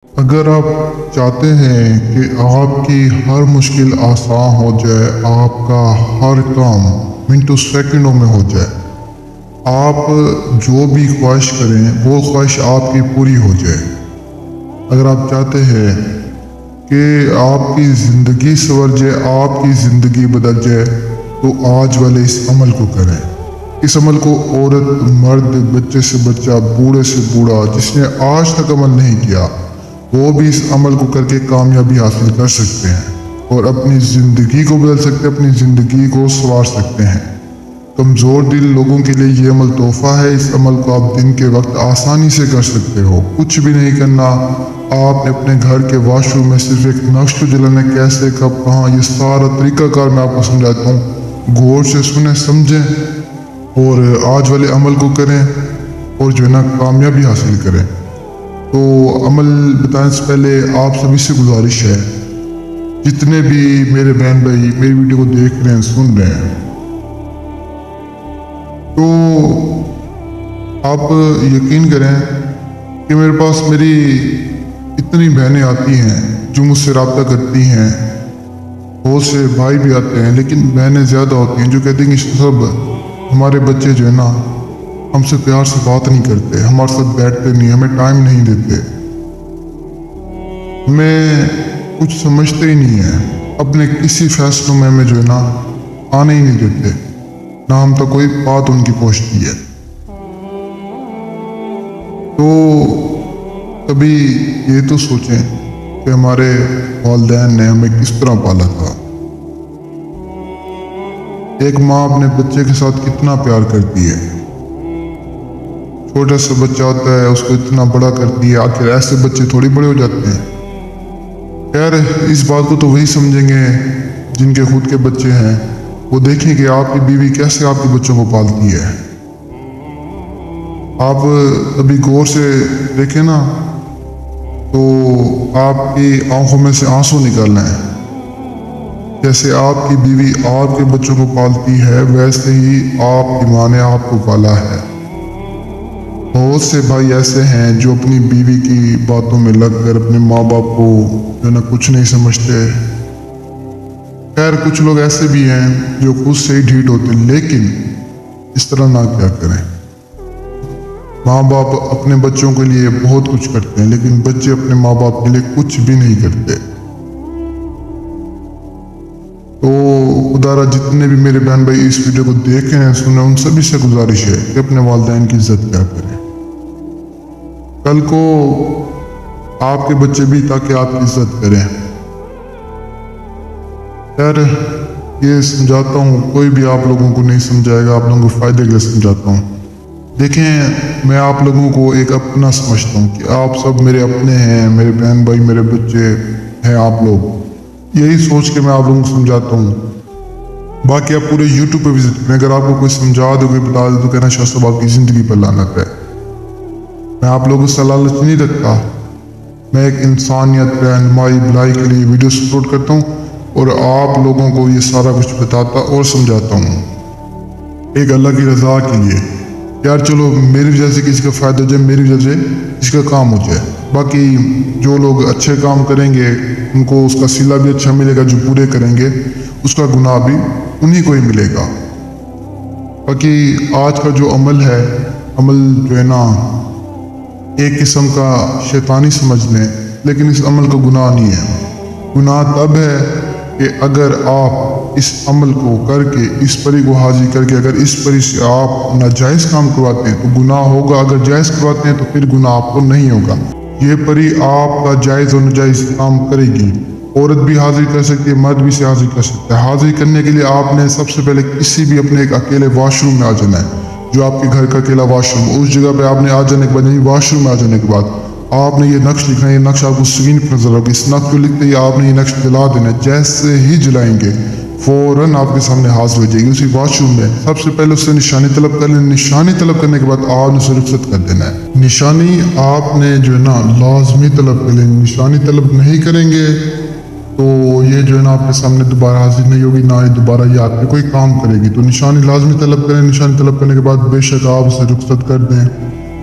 اگر آپ چاہتے ہیں کہ آپ کی ہر مشکل آسان ہو جائے، آپ کا ہر کام منٹوں سیکنڈوں میں ہو جائے، آپ جو بھی خواہش کریں وہ خواہش آپ کی پوری ہو جائے، اگر آپ چاہتے ہیں کہ آپ کی زندگی سنور جائے، آپ کی زندگی بدل جائے، تو آج والے اس عمل کو کریں۔ اس عمل کو عورت، مرد، بچے سے بچہ، بوڑھے سے بوڑھا، جس نے آج تک عمل نہیں کیا، وہ بھی اس عمل کو کر کے کامیابی حاصل کر سکتے ہیں اور اپنی زندگی کو بدل سکتے ہیں، اپنی زندگی کو سنوار سکتے ہیں۔ کمزور دل لوگوں کے لیے یہ عمل تحفہ ہے۔ اس عمل کو آپ دن کے وقت آسانی سے کر سکتے ہو، کچھ بھی نہیں کرنا۔ آپ نے اپنے گھر کے واش روم میں صرف ایک نقش کو جلانا، کیسے، کب، کہاں، یہ سارا طریقہ کار میں آپ کو سمجھاتا ہوں۔ غور سے سنیں، سمجھیں اور آج والے عمل کو کریں اور جو ہے نا کامیابی حاصل کریں۔ تو عمل بتانے سے پہلے آپ سبھی سے گزارش ہے، جتنے بھی میرے بہن بھائی میری ویڈیو کو دیکھ رہے ہیں، سن رہے ہیں، تو آپ یقین کریں کہ میرے پاس میری اتنی بہنیں آتی ہیں جو مجھ سے رابطہ کرتی ہیں، بہت سے بھائی بھی آتے ہیں، لیکن بہنیں زیادہ ہوتی ہیں جو کہتی ہیں کہ سب ہمارے بچے جو ہے نا ہم سے پیار سے بات نہیں کرتے، ہمارے ساتھ بیٹھتے نہیں، ہمیں ٹائم نہیں دیتے، ہمیں کچھ سمجھتے ہی نہیں ہیں، اپنے کسی فیصلوں میں ہمیں جو ہے نا آنے ہی نہیں دیتے، نہ ہم تک کوئی بات ان کی پہنچتی ہے۔ تو کبھی یہ تو سوچیں کہ ہمارے والدین نے ہمیں کس طرح پالا تھا۔ ایک ماں اپنے بچے کے ساتھ کتنا پیار کرتی ہے، چھوٹا سا بچہ ہوتا ہے اس کو اتنا بڑا کرتی ہے، آخر ایسے بچے تھوڑی بڑے ہو جاتے ہیں۔ خیر، اس بات کو تو وہی سمجھیں گے جن کے خود کے بچے ہیں، وہ دیکھیں کہ آپ کی بیوی کیسے آپ کے بچوں کو پالتی ہے۔ آپ ابھی غور سے دیکھیں نا تو آپ کی آنکھوں میں سے آنسو نکل رہے ہیں۔ جیسے آپ کی بیوی آپ کے بچوں کو پالتی ہے، ویسے ہی آپ کی ماں نے آپ کو پالا ہے۔ بہت سے بھائی ایسے ہیں جو اپنی بیوی کی باتوں میں لگ کر اپنے ماں باپ کو جو نا کچھ نہیں سمجھتے۔ خیر، کچھ لوگ ایسے بھی ہیں جو خود سے ہی ڈھیٹ ہوتے ہیں، لیکن اس طرح نہ کیا کریں۔ ماں باپ اپنے بچوں کے لیے بہت کچھ کرتے ہیں، لیکن بچے اپنے ماں باپ کے لیے کچھ بھی نہیں کرتے۔ تو خدا را جتنے بھی میرے بہن بھائی اس ویڈیو کو دیکھ رہے ہیں، سنیں، ان سبھی سے گزارش ہے کہ اپنے والدین کی عزت کیا کریں۔ کل کو آپ کے بچے بھی تاکہ آپ کی عزت کریں۔ خیر، یہ سمجھاتا ہوں، کوئی بھی آپ لوگوں کو نہیں سمجھائے گا، آپ لوگوں کو فائدے کے لیے سمجھاتا ہوں۔ دیکھیں، میں آپ لوگوں کو ایک اپنا سمجھتا ہوں کہ آپ سب میرے اپنے ہیں، میرے بہن بھائی، میرے بچے ہیں آپ لوگ، یہی سوچ کے میں آپ لوگوں کو سمجھاتا ہوں۔ باقی آپ پورے یوٹیوب پہ وزٹ کریں، اگر آپ کو کوئی سمجھا دے، کوئی بتا دے، تو کہنا شاہ صاحب آپ کی زندگی پر لعنت ہے۔ میں آپ لوگوں سے لالچ نہیں رکھتا، میں ایک انسانیت، رہنمائی، بھلائی کے لیے ویڈیو اپلوڈ کرتا ہوں اور آپ لوگوں کو یہ سارا کچھ بتاتا اور سمجھاتا ہوں، ایک اللہ کی رضا کے لیے۔ یار چلو، میری وجہ سے کسی کا فائدہ ہو جائے، میری وجہ سے کسی کا کام ہو جائے۔ باقی جو لوگ اچھے کام کریں گے ان کو اس کا صلہ بھی اچھا ملے گا، جو برے کریں گے اس کا گناہ بھی انہی کو ہی ملے گا۔ باقی آج کا جو عمل ہے، عمل جو ہے نا ایک قسم کا شیطانی سمجھ لیں، لیکن اس عمل کا گناہ نہیں ہے۔ گناہ تب ہے کہ اگر آپ اس عمل کو کر کے، اس پری کو حاضر کر کے، اگر اس پری سے آپ ناجائز کام کرواتے ہیں تو گناہ ہوگا، اگر جائز کرواتے ہیں تو پھر گناہ آپ کو نہیں ہوگا۔ یہ پری آپ کا جائز اور ناجائز کام کرے گی، عورت بھی حاضر کر سکتی ہے، مرد بھی سے حاضر کر سکتا ہے۔ حاضر کرنے کے لیے آپ نے سب سے پہلے کسی بھی اپنے ایک اکیلے واش روم میں آ جانا ہے، جو آپ کے گھر کا اکیلا واش روم، اس جگہ پہ آپ نے آ جانے کے بعد، یعنی واش روم میں آ جانے کے بعد آپ نے یہ نقش لکھنا ہے۔ یہ نقش آپ کو اسکرین پر نظر ہوگا، اس نقش کو لکھتے ہی آپ نے یہ نقش جلا دینا ہے۔ جیسے ہی جلائیں گے فوراً آپ کے سامنے حاضر ہو جائے گی اسی واش روم میں۔ سب سے پہلے اس سے نشانی طلب کر لیں، نشانی طلب کرنے کے بعد آپ نے اسے رخصت کر دینا ہے۔ نشانی آپ نے جو ہے نا لازمی طلب کر لیں، نشانی طلب نہیں کریں گے تو یہ جو ہے نا آپ کے سامنے دوبارہ حاضر نہیں ہوگی، نہ ہی دوبارہ یہ آپ پہ کوئی کام کرے گی۔ تو نشانی لازمی طلب کریں، نشانی طلب کرنے کے بعد بے شک آپ اسے رخصت کر دیں